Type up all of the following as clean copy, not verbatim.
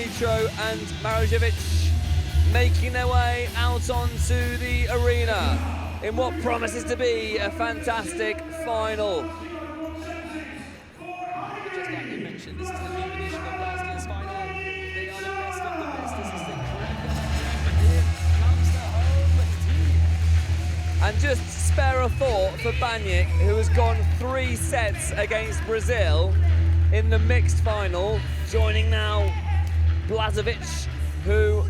Mitro and Marojevic making their way out onto the arena in what promises to be a fantastic final. Just like you mentioned, this is the new edition of last year's final. They are the best of the best. This is the creme. Here comes the home team. And just spare a thought for Baniak, who has gone 3 sets against Brazil in the mixed final, joining now Blažević, who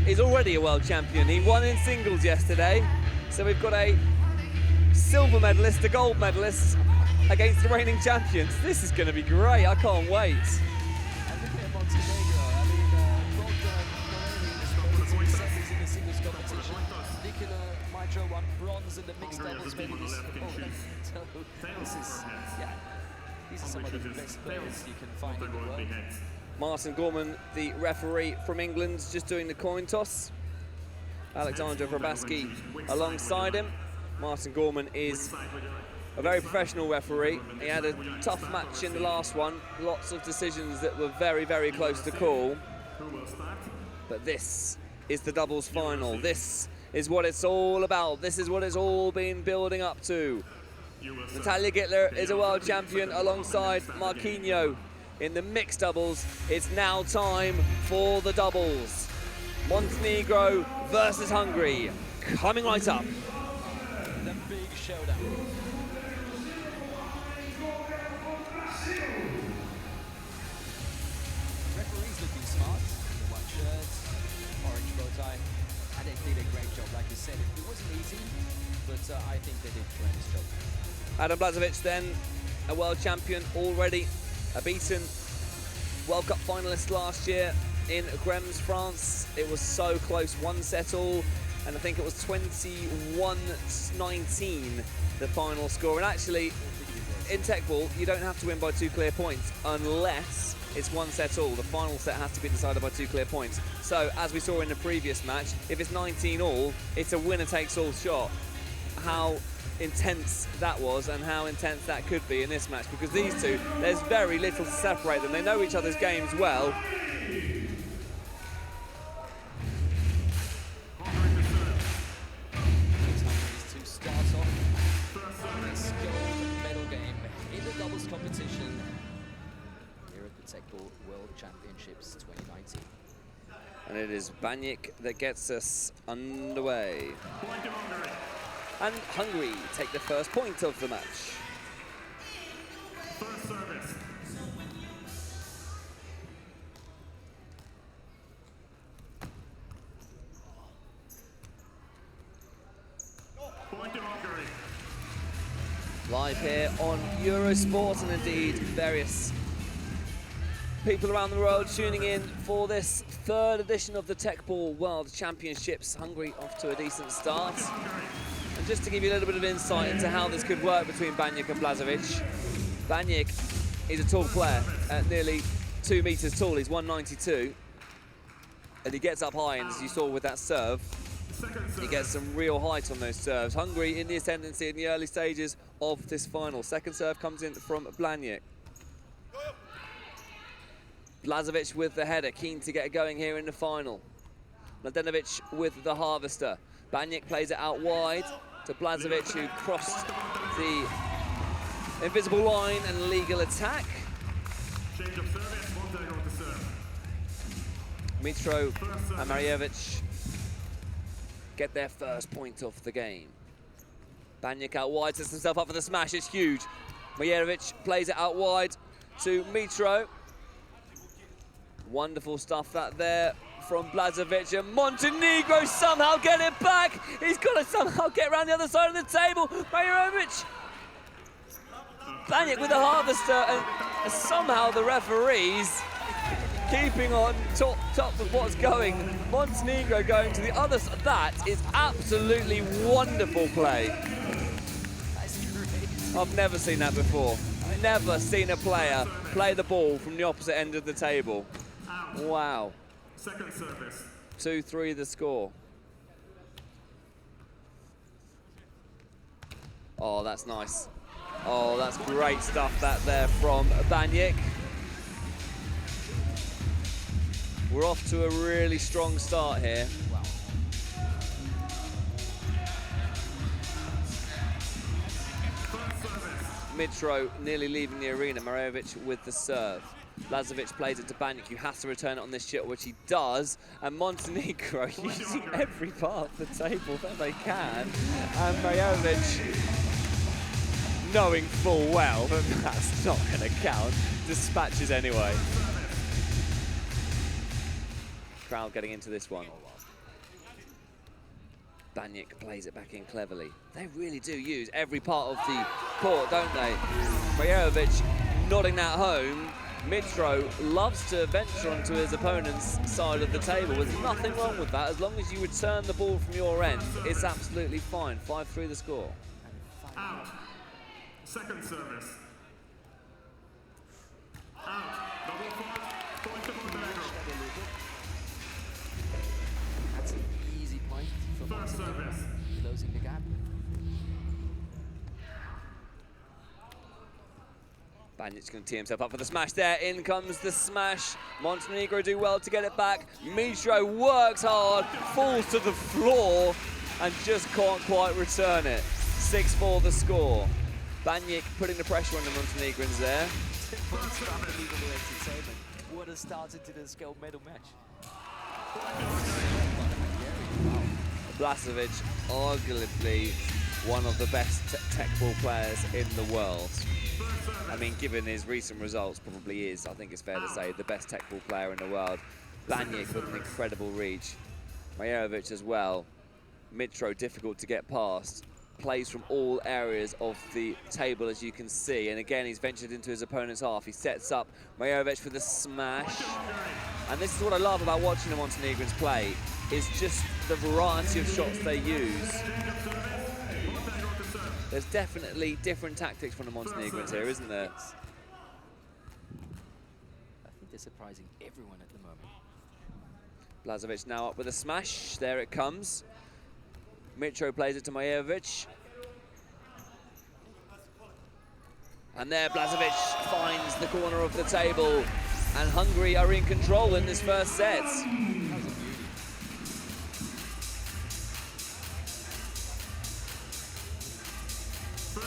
is already a world champion. He won in singles yesterday, so we've got a silver medalist, a gold medalist against the reigning champions. This is going to be great. I can't wait. And looking at Montenegro, I mean, Bogdan in the singles competition. Nikola Mitro won bronze in the mixed doubles medals. So this is, yeah, these are some of the best players you can find in the world. Martin Gorman, the referee from England, just doing the coin toss. Alexander Vrabaski alongside him. Martin Gorman is a very professional referee. He had a tough match in the last one. Lots of decisions that were very, very close to call. But this is the doubles final. This is what it's all about. This is what it's all been building up to. Natalia Gittler is a world champion alongside Marquinhos. In the mixed doubles, it's now time for the doubles. Montenegro versus Hungary, coming right up. The big showdown. Referees looking smart in the white shirts, orange bow tie, and they did a great job. Like you said, it wasn't easy, but I think they did a tremendous job. Adam Blažević then, a world champion already, a beaten World Cup finalist last year in Krems, France. It was so close, 1 set all, and I think it was 21-19, the final score. And actually, in Teqball, you don't have to win by 2 clear points unless it's 1 set all. The final set has to be decided by 2 clear points. So, as we saw in the previous match, if it's 19 all, it's a winner-takes-all shot. How intense that was and how intense that could be in this match, because these two, there's very little to separate them. They know each other's games well. To start off this gold medal game in the doubles competition here at the Teqball World Championships 2019. And it is Baniak that gets us underway. And Hungary take the first point of the match. First service. Point to Hungary. Live here on Eurosport, and indeed various people around the world tuning in for this 3rd edition of the Teqball World Championships. Hungary off to a decent start. And just to give you a little bit of insight into how this could work between Baniak and Blažević, Baniak is a tall player, at nearly 2 meters tall. He's 192, and he gets up high, and as you saw with that serve, he gets some real height on those serves. Hungary in the ascendancy in the early stages of this final. Second serve comes in from Baniak. Blažević with the header, keen to get going here in the final. Mladenovic with the harvester. Baniak plays it out wide to Blažević, who crossed the invisible line and legal attack. Change of service, Montenegro to serve. Mitro and Marojevic get their first point of the game. Baniak out wide, sets himself up for the smash, it's huge. Marojevic plays it out wide to Mitro. Wonderful stuff that there from Blažević, and Montenegro somehow get it back. He's got to somehow get around the other side of the table. Marojevic. Baniak with the harvester, and somehow the referees keeping on top of what's going. Montenegro going to the other side. That is absolutely wonderful play. I've never seen that before. Never seen a player play the ball from the opposite end of the table. Wow. Second service. 2-3 the score. Oh, that's nice. Oh, that's great stuff that there from Baniak. We're off to a really strong start here. Wow. Mitro nearly leaving the arena. Marejovic with the serve. Blažević plays it to Banjak, who has to return it on this shot, which he does. And Montenegro using every part of the table that they can. And Marejovic, knowing full well that that's not going to count, dispatches anyway. Crowd getting into this one. Banjak plays it back in cleverly. They really do use every part of the court, don't they? Marejovic nodding that home. Mitro loves to venture onto his opponent's side of the table. There's nothing wrong with that. As long as you return the ball from your end, it's absolutely fine. 5-3 the score. Out. Second service. Out. Double fault. Point to Montenegro. That's an easy point for First Montenegro, service. closing the gap. Banjac's going to tee himself up for the smash there. In comes the smash. Montenegro do well to get it back. Mitro works hard, falls to the floor, and just can't quite return it. 6-4 the score. Banjak putting the pressure on the Montenegrins there. Unbelievable entertainment. What a start into the gold medal match. Blažević, arguably one of the best Teqball players in the world. I mean, given his recent results, probably is, I think it's fair to say, the best Teqball player in the world. Banjak with an incredible reach. Marejovic as well. Mitro difficult to get past. Plays from all areas of the table, as you can see. And again, he's ventured into his opponent's half. He sets up Marejovic for the smash. And this is what I love about watching the Montenegrins play, is just the variety of shots they use. There's definitely different tactics from the Montenegrins here, isn't there? I think they're surprising everyone at the moment. Blažević now up with a smash. There it comes. Mitro plays it to Marejovic. And there Blažević finds the corner of the table. And Hungary are in control in this first set.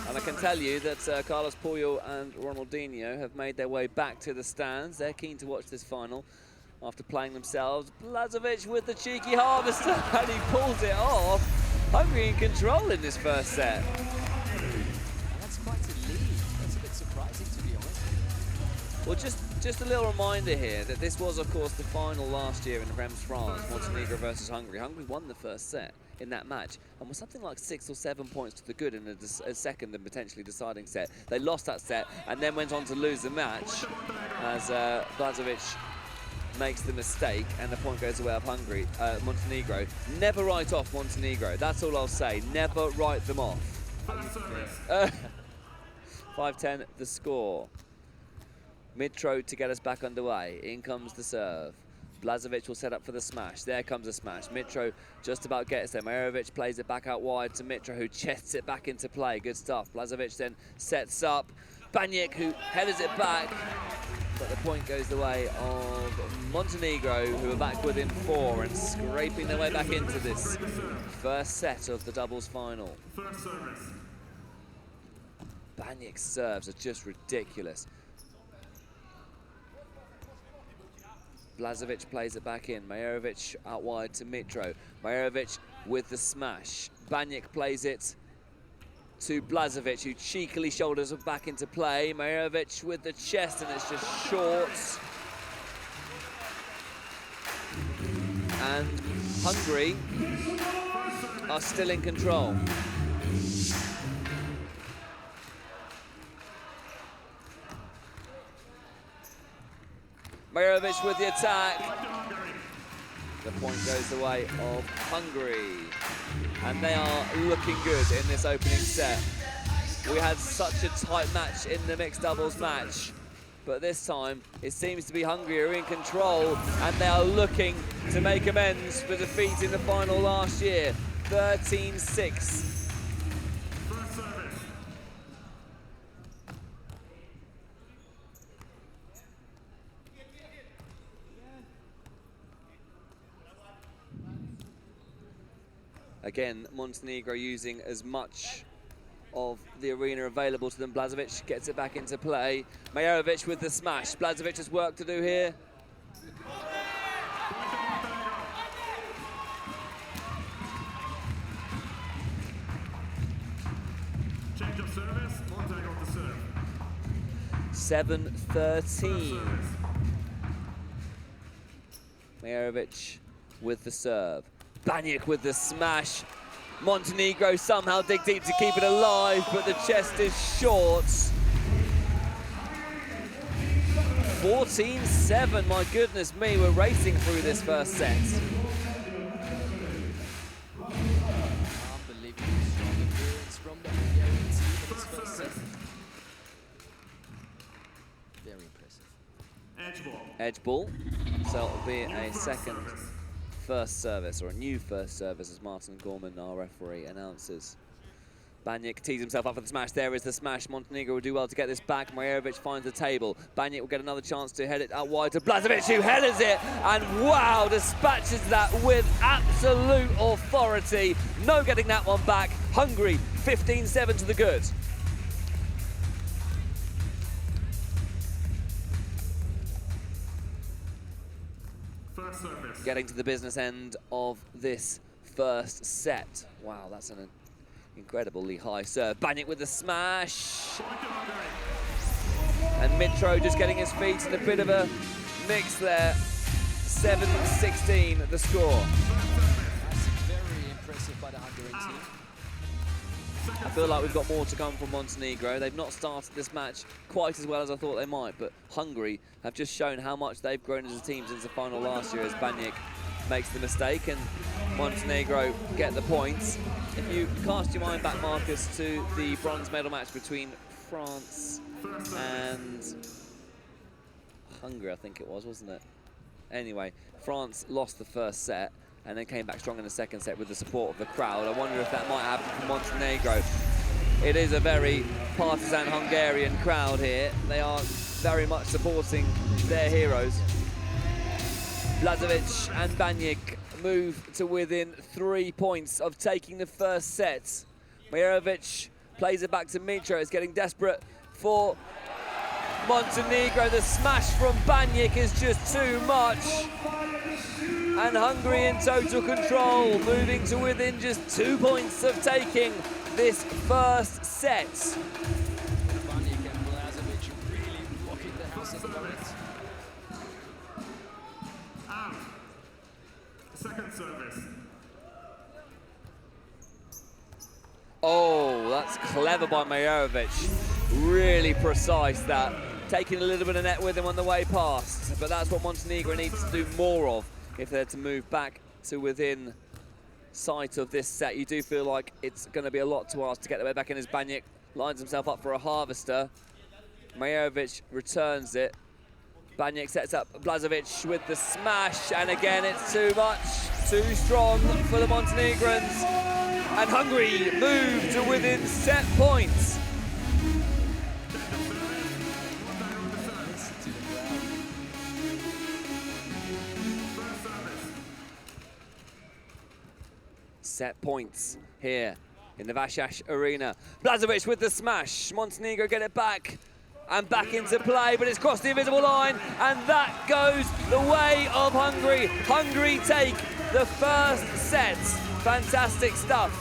And I can tell you that Carlos Puyol and Ronaldinho have made their way back to the stands. They're keen to watch this final after playing themselves. Blažević with the cheeky harvester, and he pulls it off. Hungary in control in this first set. And that's quite a lead. That's a bit surprising, to be honest. Well, just a little reminder here that this was, of course, the final last year in Reims, France, Montenegro versus Hungary. Hungary won the first set in that match and was something like 6 or 7 points to the good in a second and potentially deciding set. They lost that set and then went on to lose the match as Blažević makes the mistake and the point goes away of Montenegro. Never write off Montenegro. That's all I'll say. Never write them off. 5-10 the score. Mitro to get us back underway. In comes the serve. Blažević will set up for the smash. There comes a smash. Mitro just about gets there. Marejovic plays it back out wide to Mitro, who chests it back into play. Good stuff. Blažević then sets up. Banjak, who headers it back. But the point goes the way of Montenegro, who are back within 4 and scraping their way back into this first set of the doubles final. Banjak's serves are just ridiculous. Blažević plays it back in. Marejovic out wide to Mitro. Marejovic with the smash. Banjak plays it to Blažević, who cheekily shoulders it back into play. Marejovic with the chest, and it's just short. And Hungary are still in control. Marejovic with the attack. The point goes the way of Hungary. And they are looking good in this opening set. We had such a tight match in the mixed doubles match, but this time it seems to be Hungary who are in control, and they are looking to make amends for defeat in the final last year. 13-6. Again, Montenegro using as much of the arena available to them. Blažević gets it back into play. Majerovic with the smash. Blažević has work to do here. Change of service, Montenegro to serve. 7-13. Majerovic with the serve. Banjak with the smash. Montenegro somehow dig deep to keep it alive, but the chest is short. 14-7, my goodness me, we're racing through this first set. Unbelievably strong endurance from the Hungarian team in this first set. Very impressive. Edge ball. Edge ball, so it'll be a second first service, or a new first service, as Martin Gorman, our referee, announces. Banjak tees himself up for the smash. There is the smash. Montenegro will do well to get this back. Majerovic finds the table. Banjak will get another chance to head it out wide to Blažević, who headers it, and wow, dispatches that with absolute authority. No getting that one back. Hungary, 15-7 to the good. First service. Getting to the business end of this first set. Wow, that's an incredibly high serve. Banjak with the smash. And Mitro just getting his feet in a bit of a mix there. 7-16 the score. That's very impressive by the Hungarian team. I feel like we've got more to come from Montenegro. They've not started this match quite as well as I thought they might, but Hungary have just shown how much they've grown as a team since the final last year, as Banjak makes the mistake and Montenegro get the points. If you cast your mind back, Marcus, to the bronze medal match between France and Hungary, I think it was, wasn't it? Anyway, France lost the first set and then came back strong in the second set with the support of the crowd. I wonder if that might happen for Montenegro. It is a very partisan Hungarian crowd here. They are very much supporting their heroes. Blažević and Banjak move to within 3 points of taking the first set. Majerovic plays it back to Mitro. It's getting desperate for Montenegro. The smash from Banjak is just too much. And Hungary in total control, moving to within just 2 points of taking this first set. Banjak and Blažević really rocking the house at the moment. Out. Second service. Oh, that's clever by Majerovic. Really precise that. Taking a little bit of net with him on the way past. But that's what Montenegro needs to do more of if they're to move back to within sight of this set. You do feel like it's going to be a lot to ask to get the way back in as Banjak lines himself up for a harvester. Majerovic returns it. Banjak sets up Blažević with the smash, and again it's too much, too strong for the Montenegrins. And Hungary move to within set points. Set points here in the Vasas Arena. Blažević with the smash. Montenegro get it back and back into play, but it's crossed the invisible line, and that goes the way of Hungary. Hungary take the first set. Fantastic stuff.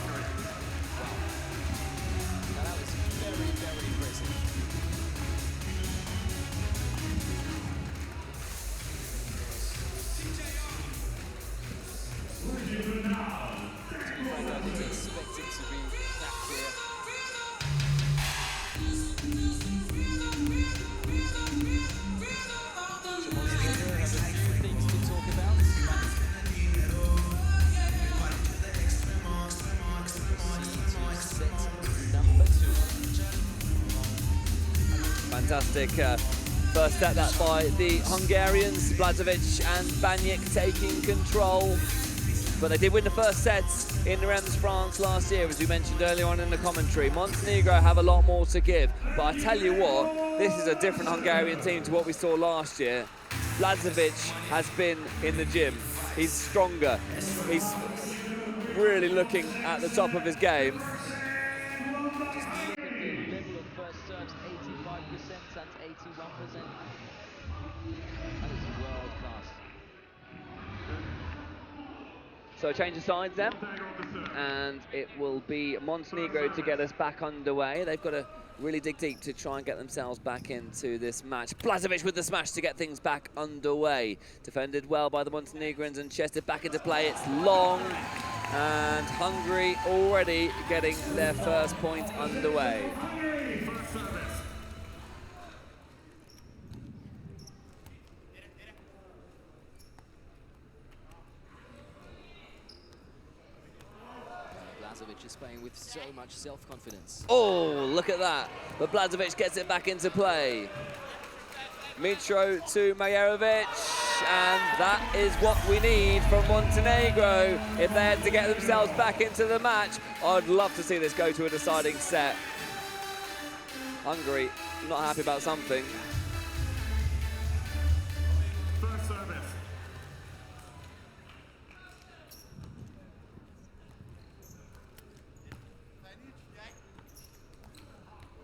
Now that was very, very impressive. I didn't expect it to be that clear. Montenegro has a few things to talk about. Proceed to set number 2. Fantastic first set that by the Hungarians. Blažević and Banjak taking control. But they did win the first set in Reims, France last year, as we mentioned earlier on in the commentary. Montenegro have a lot more to give. But I tell you what, this is a different Hungarian team to what we saw last year. Blažević has been in the gym. He's stronger. He's really looking at the top of his game. Just look at the level of first serves, 85% and 81%. That is world class. So a change of sides then, and it will be Montenegro to get us back underway. They've got to really dig deep to try and get themselves back into this match. Blažević with the smash to get things back underway. Defended well by the Montenegrins and chested back into play. It's long, and Hungary already getting their first point underway. Blažević is playing with so much self-confidence. Oh, look at that. But Blažević gets it back into play. Mitro to Majerovic, and that is what we need from Montenegro if they had to get themselves back into the match. I'd love to see this go to a deciding set. Hungary not happy about something. First service.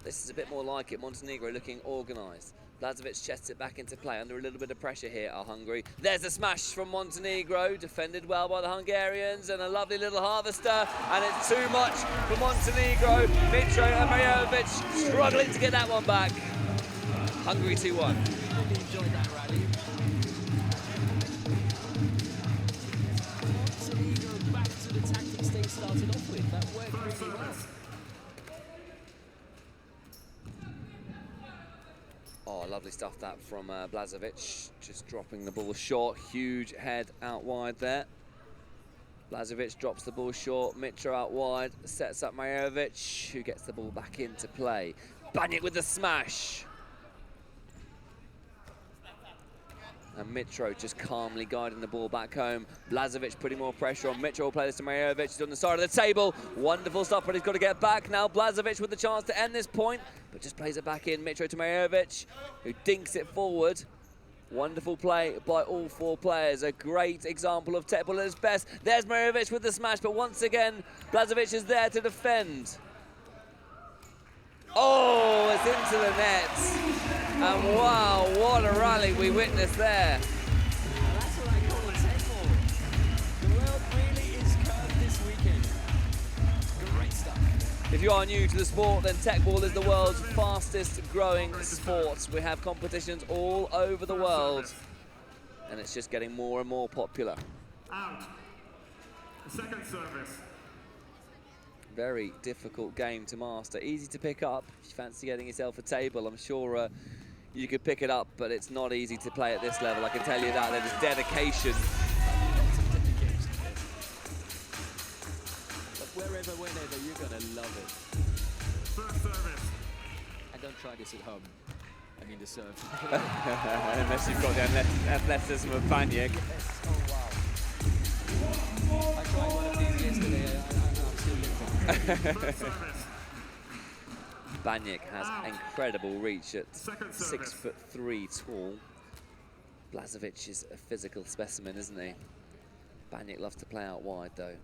This is a bit more like it. Montenegro looking organised. Blažević chests it back into play under a little bit of pressure here are Hungary. There's a smash from Montenegro, defended well by the Hungarians, and a lovely little harvester, and it's too much for Montenegro. Mitro and Majerovic struggling to get that one back. Hungary 2-1. Really enjoyed that rally. Montenegro back to the tactics they started off with. That worked really well. Oh, lovely stuff that from Blažević, just dropping the ball short. Huge head out wide there. Blažević drops the ball short. Mitro out wide, sets up Majerovic, who gets the ball back into play. Banjak with the smash. And Mitro just calmly guiding the ball back home. Blažević putting more pressure on. Mitro will play this to Majerovic. He's on the side of the table. Wonderful stuff, but he's got to get back now. Blažević with the chance to end this point, but just plays it back in. Mitro to Majerovic, who dinks it forward. Wonderful play by all four players. A great example of Teqball at his best. There's Majerovic with the smash, but once again, Blažević is there to defend. Oh, it's into the net. And wow, what a rally we witnessed there. And that's what I call a Teqball. The world really is curved this weekend. Great stuff. If you are new to the sport, then Teqball is the world's fastest growing sport. We have competitions all over the world, and it's just getting more and more popular. Out. Second service. Very difficult game to master. Easy to pick up. If you fancy getting yourself a table, I'm sure you could pick it up, but it's not easy to play at this level. I can tell you that. There's dedication. But whenever, you're going to love it. First service. And don't try this at home. I mean the serve. Unless you've got the athleticism of Banjak. Yes. Oh, wow. I tried one of these yesterday. I'm still limping. Banjak has incredible reach at 6'3" tall. Blažević is a physical specimen, isn't he? Banjak loves to play out wide though.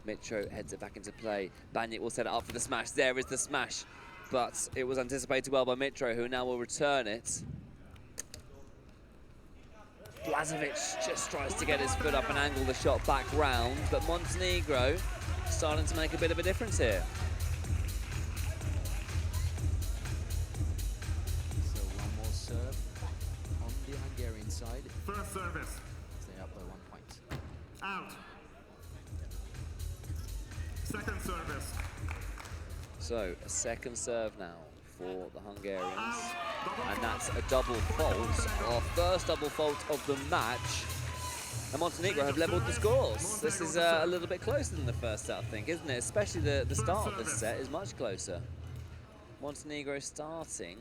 Mitro heads it back into play. Banjak will set it up for the smash. There is the smash, but it was anticipated well by Mitro, who now will return it. Blažević just tries to get his foot up and angle the shot back round, but Montenegro starting to make a bit of a difference here. So one more serve on the Hungarian side. First service. Stay up by 1 point. Out. Second service. So a second serve now for the Hungarians, and that's a double fault, our first double fault of the match. And Montenegro have levelled the scores. This is a little bit closer than the first set, I think, isn't it? Especially the start of this set is much closer. Montenegro starting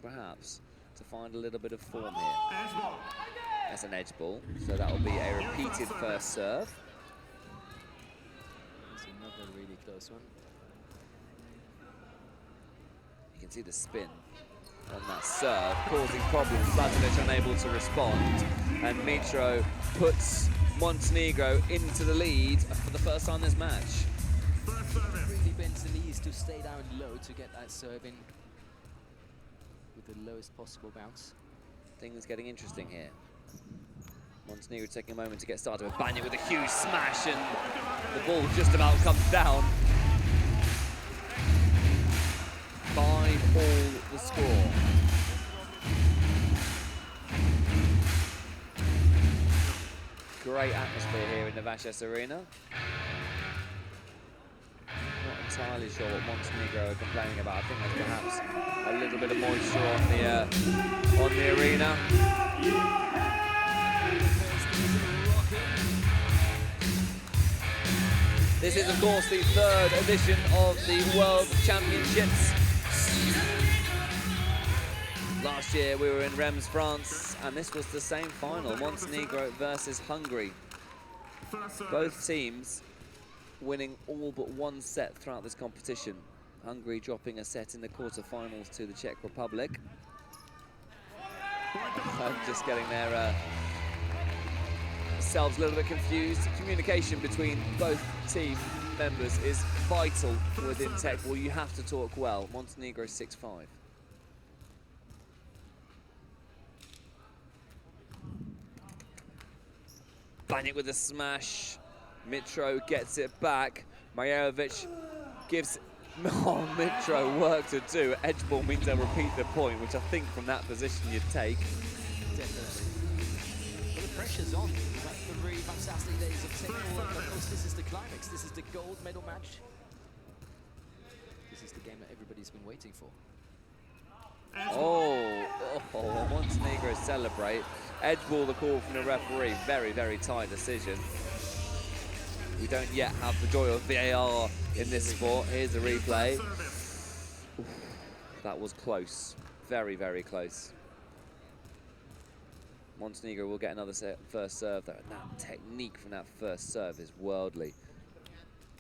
perhaps to find a little bit of form here. Edge ball. That's an edge ball, so that will be a repeated first serve. It's another really close one. You can see the spin on that serve, causing problems. Blažević unable to respond, and Mitro puts Montenegro into the lead for the first time this match. Really bends the knees to stay down low to get that serve in with the lowest possible bounce. Things getting interesting here. Montenegro taking a moment to get started with Banya with a huge smash, and the ball just about comes down. 5-all the score. Great atmosphere here in the Vashes Arena. Not entirely sure what Montenegro are complaining about. I think there's perhaps a little bit of moisture on the arena. This is, of course, the third edition of the World Championships. Last year we were in Reims, France, and this was the same final, Montenegro versus Hungary. Both teams winning all but one set throughout this competition. Hungary dropping a set in the quarterfinals to the Czech Republic. Just getting their themselves a little bit confused. Communication between both team members is vital within Teqball. You have to talk well. Montenegro 6-5. Banic with a smash. Mitro gets it back. Marjerovic gives Mitro work to do. Edge ball means they'll repeat the point, which I think from that position you'd take. Definitely. Well, the pressure's on. We've had 3 fantastic days of Teqball, and of course this is the climax. This is the gold medal match. This is the game that everybody's been waiting for. Oh, Montenegro celebrate. Edge ball, the call from the referee. Very, very tight decision. We don't yet have the joy of VAR in this sport. Here's the replay. Oof, that was close. Very, very close. Montenegro will get another first serve though. And that technique from that first serve is worldly.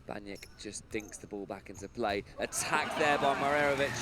Baniak just dinks the ball back into play. Attacked there by Marjerovic.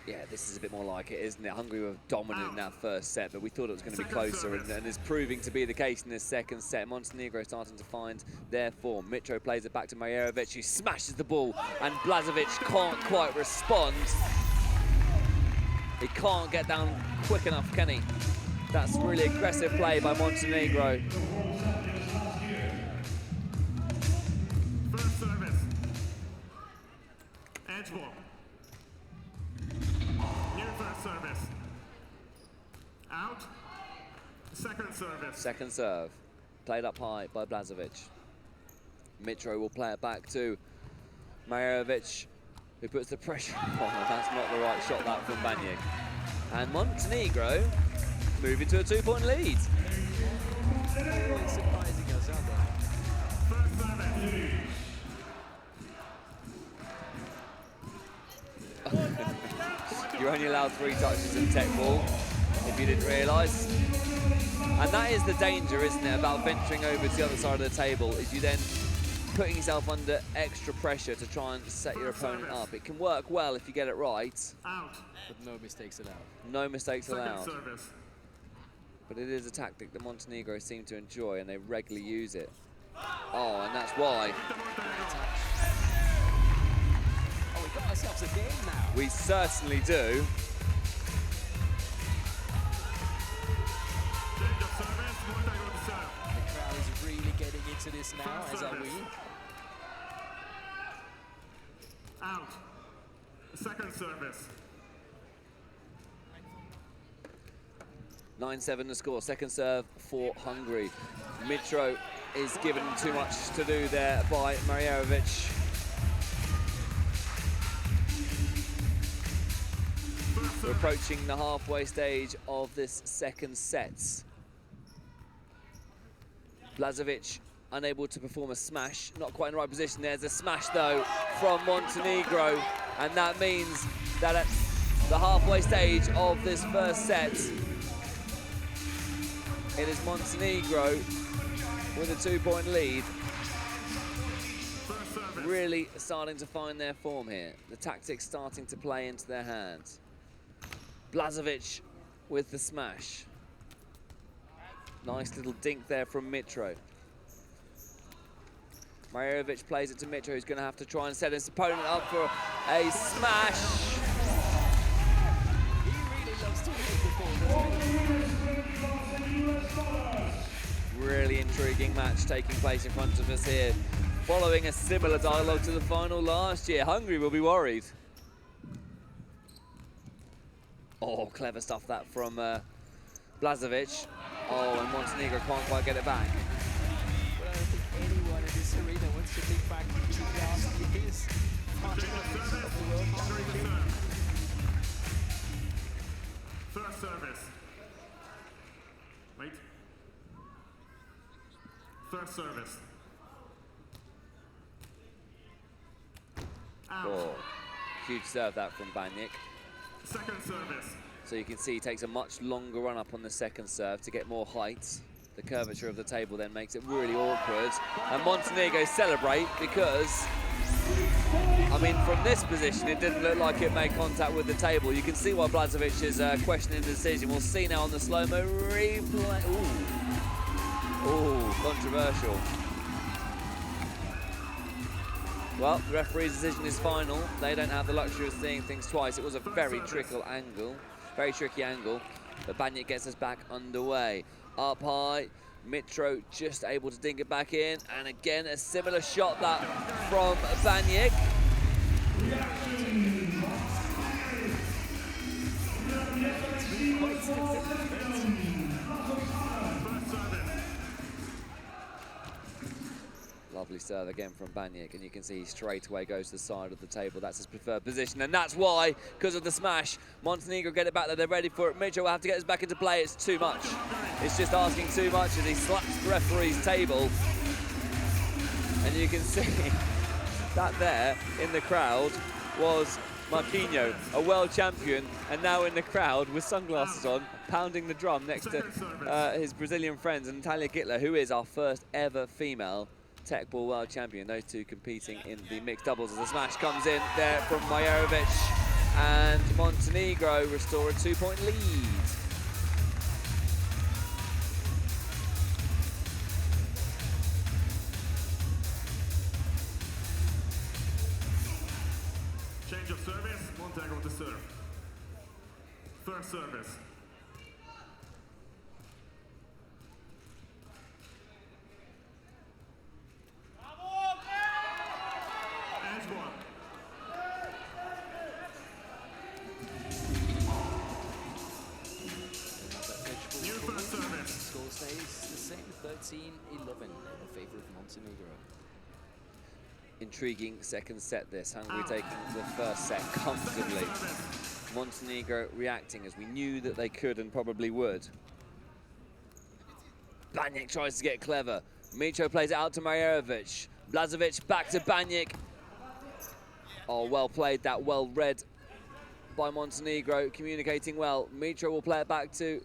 Yeah, this is a bit more like it, isn't it? Hungary were dominant in that first set, but we thought it was going to be closer, and it's proving to be the case in this second set. Montenegro starting to find their form. Mitro plays it back to Marjerovic, who smashes the ball, and Blažević can't quite respond. He can't get down quick enough, can he? That's really aggressive play by Montenegro. First service. Edge ball. New first service. Out. Second service. Second serve. Played up high by Blažević. Mitro will play it back to Marjerovic, who puts the pressure on. That's not the right shot, that from Baniak. And Montenegro moving to a 2-point lead. It's surprising us, aren't they? First service. You're only allowed 3 touches in Teqball, if you didn't realise. And that is the danger, isn't it, about venturing over to the other side of the table, is you then putting yourself under extra pressure to try and set your opponent up. It can work well if you get it right. Out. But no mistakes allowed. No mistakes allowed. Second service. But it is a tactic that Montenegro seem to enjoy, and they regularly use it. Oh, and that's why. Oh, we got ourselves a game now. We certainly do. Change of service. Montenegro to serve. The crowd is really getting into this now, as are we. Out. Second service. 9-7 the score, second serve for Hungary. Mitro is given too much to do there by Marjerovic. We're approaching the halfway stage of this second set. Blažević unable to perform a smash, not quite in the right position. There's a smash though from Montenegro, and that means that at the halfway stage of this first set, it is Montenegro with a 2-point lead. really starting to find their form here. The tactics starting to play into their hands. Blažević with the smash. Nice little dink there from Mitro. Marjerovic plays it to Mitro, who's going to have to try and set his opponent up for a smash. He really loves to make the ball. Really intriguing match taking place in front of us here, following a similar dialogue to the final last year. Hungary will be worried. Oh, clever stuff that from Blažević. Oh, and Montenegro can't quite get it back. Well, I don't think anyone in this arena wants to think back to the last year's finals of the World Cup. First service. Wait. First service. Out. Oh, huge serve that from Banjik. Second service. So you can see he takes a much longer run up on the second serve to get more height. The curvature of the table then makes it really awkward. And Montenegro celebrate because, I mean, from this position, it didn't look like it made contact with the table. You can see why Blažević is questioning the decision. We'll see now on the slow-mo replay. Ooh, controversial. Well, the referee's decision is final. They don't have the luxury of seeing things twice. It was a very tricky angle, but Banjik gets us back underway. Up high, Mitro just able to dink it back in, and again a similar shot that from Banjik. Lovely serve again from Banjik, and you can see he straight away goes to the side of the table. That's his preferred position, and that's why, because of the smash, Montenegro get it back there. They're ready for it. Mitro will have to get us back into play. It's too much. It's just asking too much as he slaps the referee's table. And you can see that there in the crowd was Marquinhos, a world champion, and now in the crowd with sunglasses on, pounding the drum next to his Brazilian friends, and Natalia Gittler, who is our first ever female Teqball world champion. Those two competing in the mixed doubles as the smash comes in there from Marjerovic, and Montenegro restore a 2-point lead. Change of service, Montenegro to serve. First service. Score stays the same, 13-11 in favour of Montenegro. Intriguing second set this. Hungary taking the first set comfortably. Montenegro reacting as we knew that they could and probably would. Banjik tries to get clever. Mitro plays it out to Marjerovic. Blažević back to Banjik. Oh, well played that, well read by Montenegro, communicating well. Mitro will play it back to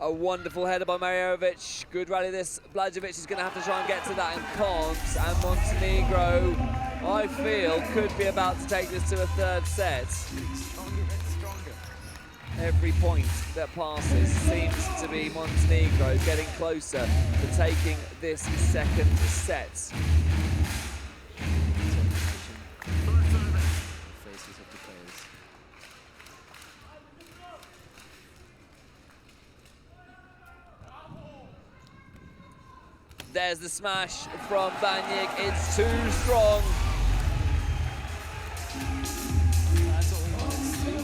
a wonderful header by Marjerovic. Good rally this. Blažević is going to have to try and get to that and can't. And Montenegro, I feel, could be about to take this to a third set. Stronger and stronger. Every point that passes seems to be Montenegro getting closer to taking this second set. Faces of the players. There's the smash from Banjik. It's too strong. That's all we want to see.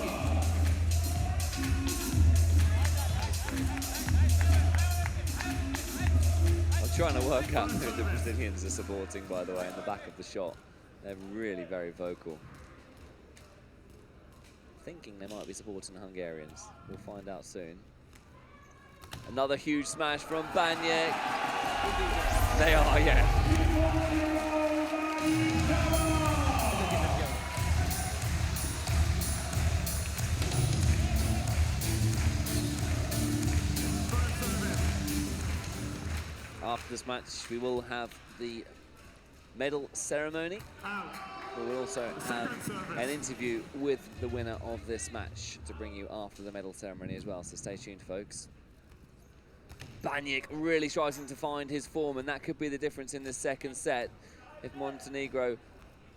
I'm trying to work out who the Brazilians are supporting, by the way, in the back of the shot. They're really very vocal. Thinking they might be supporting the Hungarians. We'll find out soon. Another huge smash from Banjik. They are, yeah. After this match, we will have the medal ceremony. We will also have an interview with the winner of this match to bring you after the medal ceremony as well, so stay tuned, folks. Baniak really striving to find his form, and that could be the difference in the second set. If Montenegro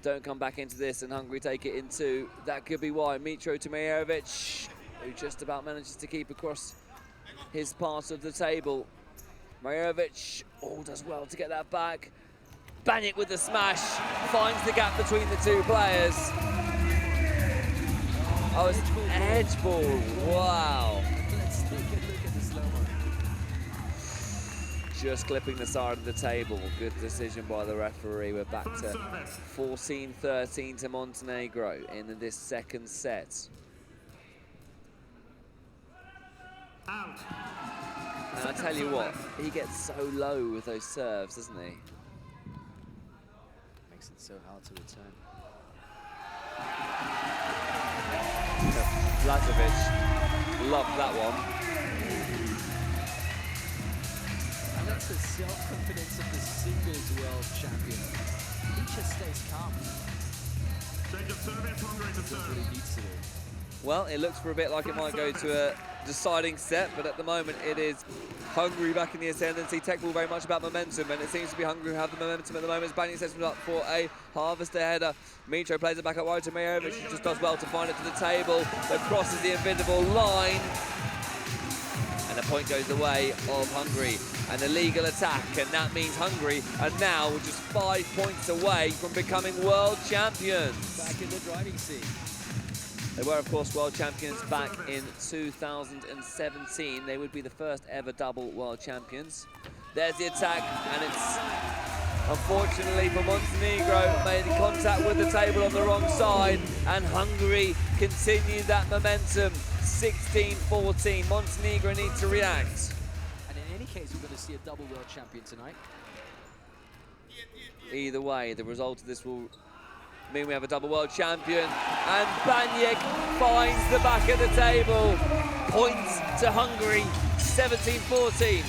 don't come back into this and Hungary take it in two, that could be why. Mitro to Majerovic, who just about manages to keep across his part of the table. Majerovic does well to get that back. Baniak with the smash, finds the gap between the two players. Oh, it's an edge ball, wow. Let's take a look at the slow-mo. Just clipping the side of the table. Good decision by the referee. We're back to 14-13 to Montenegro in this second set. Out. And I tell you what, he gets so low with those serves, doesn't he? Makes it so hard to return. Blažević loved that one. And that's the self-confidence of the singles world champion. He just stays calm. Change of service, Hungary to That's what serve. he needs to do. Well, it looks for a bit like it might go to a deciding set, but at the moment it is Hungary back in the ascendancy. Teqball very much about momentum, and it seems to be Hungary who have the momentum at the moment. Baniak sets him up for a harvester header. Mitro plays it back up wide to Majerovic, who just does well to find it to the table, but crosses the invisible line. And the point goes the way of Hungary. An illegal attack, and that means Hungary are now just 5 points away from becoming world champions. Back in the driving seat. They were, of course, world champions back in 2017. They would be the first ever double world champions. There's the attack, and it's, unfortunately for Montenegro, made contact with the table on the wrong side, and Hungary continued that momentum. 16-14. Montenegro need to react. And in any case, we're going to see a double world champion tonight. Either way, the result of this will mean we have a double world champion, and Baniak finds the back of the table. Points to Hungary, 17-14.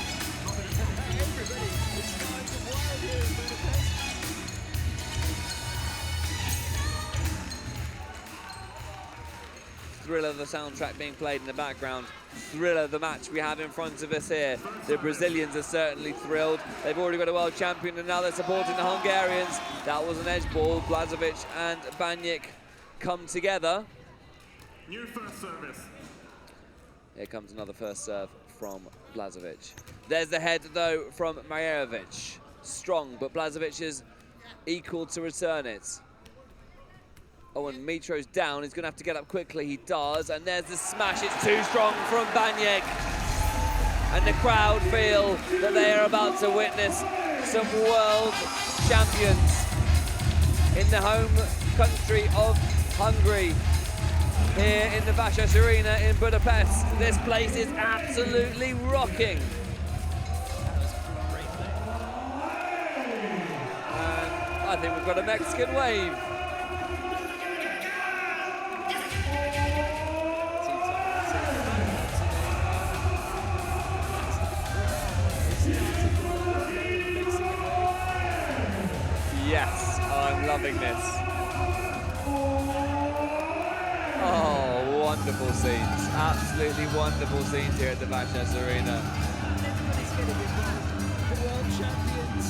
Thriller, the soundtrack being played in the background. Thriller, the match we have in front of us here. The Brazilians are certainly thrilled. They've already got a world champion, and now they're supporting the Hungarians. That was an edge ball. Blažević and Baniak come together. New first service. Here comes another first serve from Blažević. There's the head, though, from Majerovic. Strong, but Blažević is equal to return it. Oh, and Mitro's down. He's going to have to get up quickly. He does. And there's the smash. It's too strong from Baniak. And the crowd feel that they are about to witness some world champions in the home country of Hungary. Here in the Vasas Arena in Budapest. This place is absolutely rocking. That was a great play. And I think we've got a Mexican wave. Yes, I'm loving this. Oh, wonderful scenes. Absolutely wonderful scenes here at the Vasas Arena. Everybody's going to be the world champions.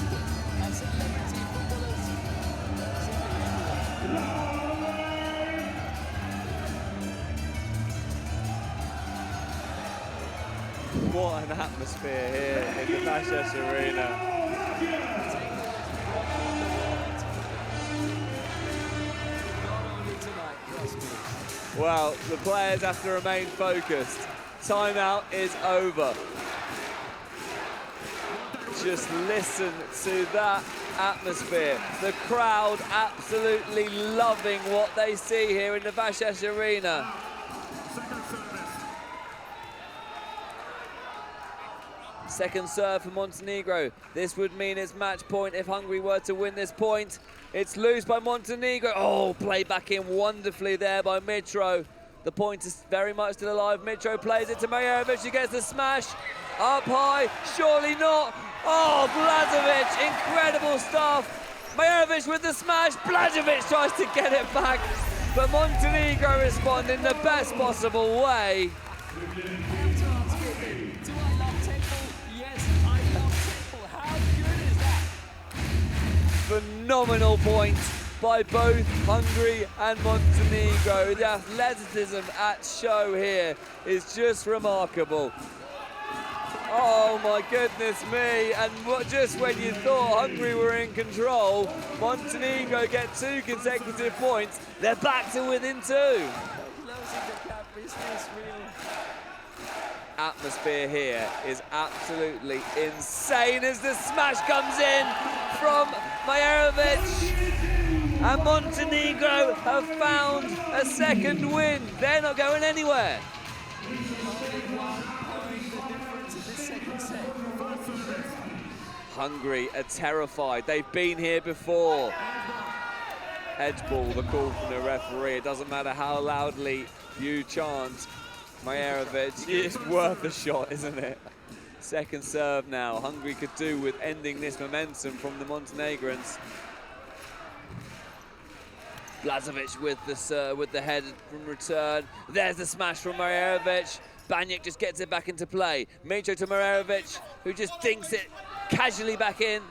Our celebrity footballers. Simply everyone. What an atmosphere here in the Vasas Arena. Well, the players have to remain focused. Timeout is over. Just listen to that atmosphere. The crowd absolutely loving what they see here in the Vasas Arena. Second serve for Montenegro. This would mean it's match point if Hungary were to win this point. It's loose by Montenegro. Oh, played back in wonderfully there by Mitro. The point is very much still alive. Mitro plays it to Majerovic. He gets the smash. Up high. Surely not. Oh, Blažević. Incredible stuff. Majerovic with the smash. Blažević tries to get it back, but Montenegro respond in the best possible way. Do I love Teqball? Yes, I love Teqball. How good is that? Phenomenal point by both Hungary and Montenegro. The athleticism at show here is just remarkable. Oh my goodness me, and just when you thought Hungary were in control, Montenegro get 2 consecutive points. They're back to within 2. Closing the gap is this real. Atmosphere here is absolutely insane as the smash comes in from Majerovic. And Montenegro have found a second win. They're not going anywhere. Hungary are terrified. They've been here before. Edge ball, the call from the referee. It doesn't matter how loudly you chant Majerovic, it's worth a shot, isn't it? Second serve now. Hungary could do with ending this momentum from the Montenegrins. Blažević with the head from return. There's the smash from Majerovic. Banjak just gets it back into play. Mitro to Majerovic, who just dinks it casually back in.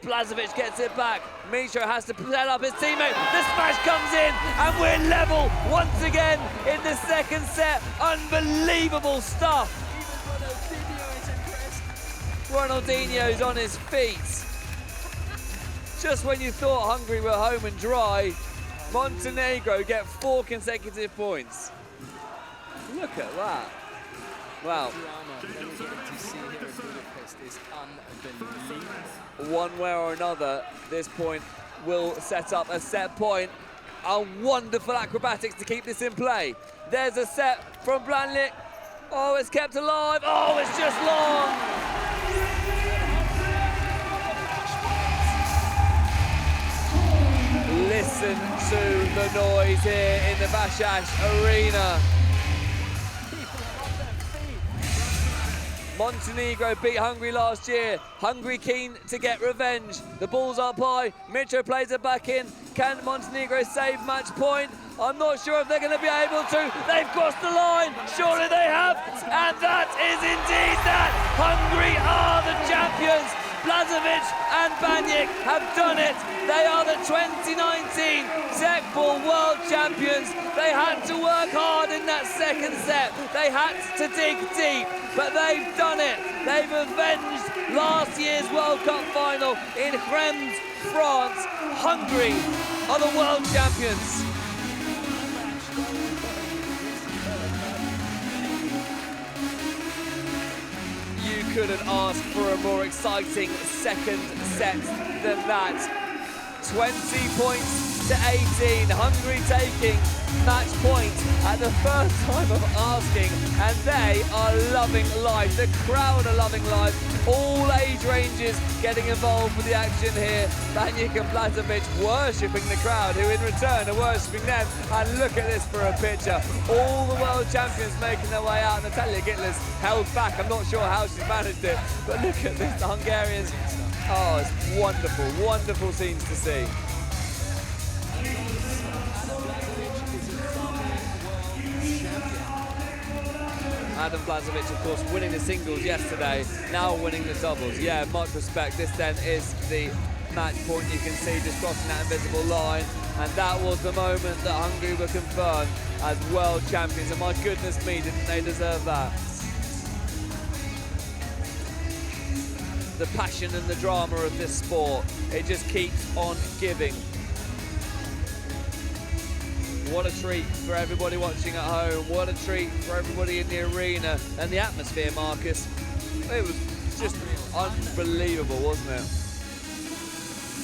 Blažević gets it back. Mitro has to set up his teammate. The smash comes in, and we're level once again in the second set. Unbelievable stuff. Even Ronaldinho's on his feet. Just when you thought Hungary were home and dry, Montenegro get 4 consecutive points. Look at that. Wow. One way or another, this point will set up a set point. A wonderful acrobatics to keep this in play. There's a set from Blažević. Oh, it's kept alive. Oh, it's just long. Listen to the noise here in the Vasas Arena. Montenegro beat Hungary last year. Hungary keen to get revenge. The ball's up high. Mitro plays it back in. Can Montenegro save match point? I'm not sure if they're going to be able to. They've crossed the line. Surely they have. And that is indeed that. Hungary are the champions. Blažević and Banjak have done it. They are the 2019 Teqball World Champions. They had to work hard in that second set. They had to dig deep, but they've done it. They've avenged last year's World Cup final in Reims, France. Hungary are the world champions. Couldn't ask for a more exciting second set than that. 20 points to 18. Hungary taking match point at the first time of asking, and they are loving life. The crowd are loving life. All age ranges getting involved with the action here. Banjak and Blažević worshipping the crowd, who in return are worshipping them. And look at this for a picture. All the world champions making their way out. Natalia Gitler's held back. I'm not sure how she's managed it, but look at this, the Hungarians. Oh, it's wonderful, wonderful scenes to see. Adam Blažević, of course, winning the singles yesterday, now winning the doubles. Yeah, much respect. This then is the match point. You can see just crossing that invisible line, and that was the moment that Hungary were confirmed as world champions. And my goodness me, didn't they deserve that? The passion and the drama of this sport, it just keeps on giving. What a treat for everybody watching at home. What a treat for everybody in the arena. And the atmosphere, Marcus, it was just unbelievable, wasn't it?